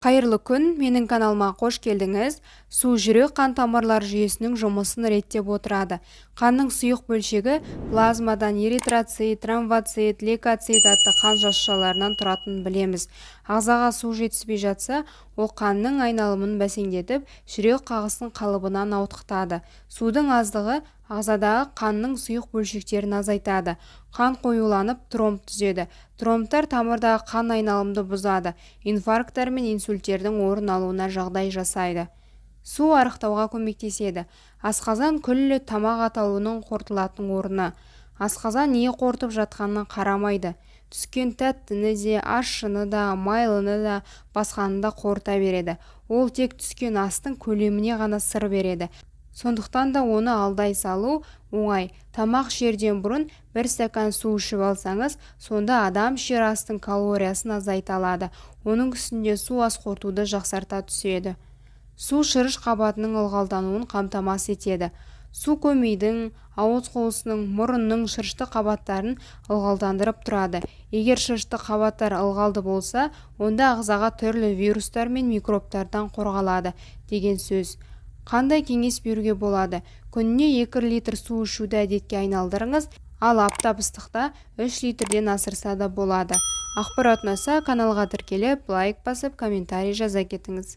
Қайырлы күн, менің каналыма қош келдіңіз. Су жүрек қан тамырлар жүйесінің жұмысын реттеп отырады. Қанның сұйық бөлшегі плазмадан эритроцит, тромбоцит, лейкоцит атты қан жасушаларынан тұратынын білеміз. Ағзаға су жетіспей жатса, ол қанның айналымын бәсеңдетіп, жүрек қағысын қалыбынан ауытқытады. Судың аздығы ағзадағы қанның сұйық бөлшектерін азайтады. Қан қоюланып, тромб түзеді. Тромбтар тамырдағы қан айналымды бұзады. Инфаркттар мен инсульттердің орын алуына жағдай жасайды. Су арықтауға көмектеседі. Асқазан күллі тамақ аталуының қорытылатын орны. Асқазан не қорытып жатқанына қарамайды. Түскен тәттіні де, ащыны да, майлыны да, басқаны да қорыта береді. Ол тек түскен астың көлеміне ғана сыр береді. Сондықтан да оны алдай салу оңай. Тамақ ішерден бұрын 1 стакан су ішіп алсаңыз, сонда адам ішер астың калориясын азайта алады. Оның үстінде су ас қорытуды жақсарта түседі. Су шырыш қабатының ылғалдануын қамтамасыз етеді. Су көмейдің, ауыз қуысының, мұрынның шырышты қабаттарын ылғалдандырып тұрады. Егер шырышты қабаттар ылғалды болса, онда ағзаға түрлі вирустар мен микробтардан қорғалады деген сөз. Қандай кеңес беруге болады? Күніне 2 литр су ішуді әдетке айналдырыңыз, ал аптап ыстықта 3 литрден асырса да болады. Ақпарат ұнаса, каналға тіркеліп, лайк басып, комментарий жаза кетіңіз.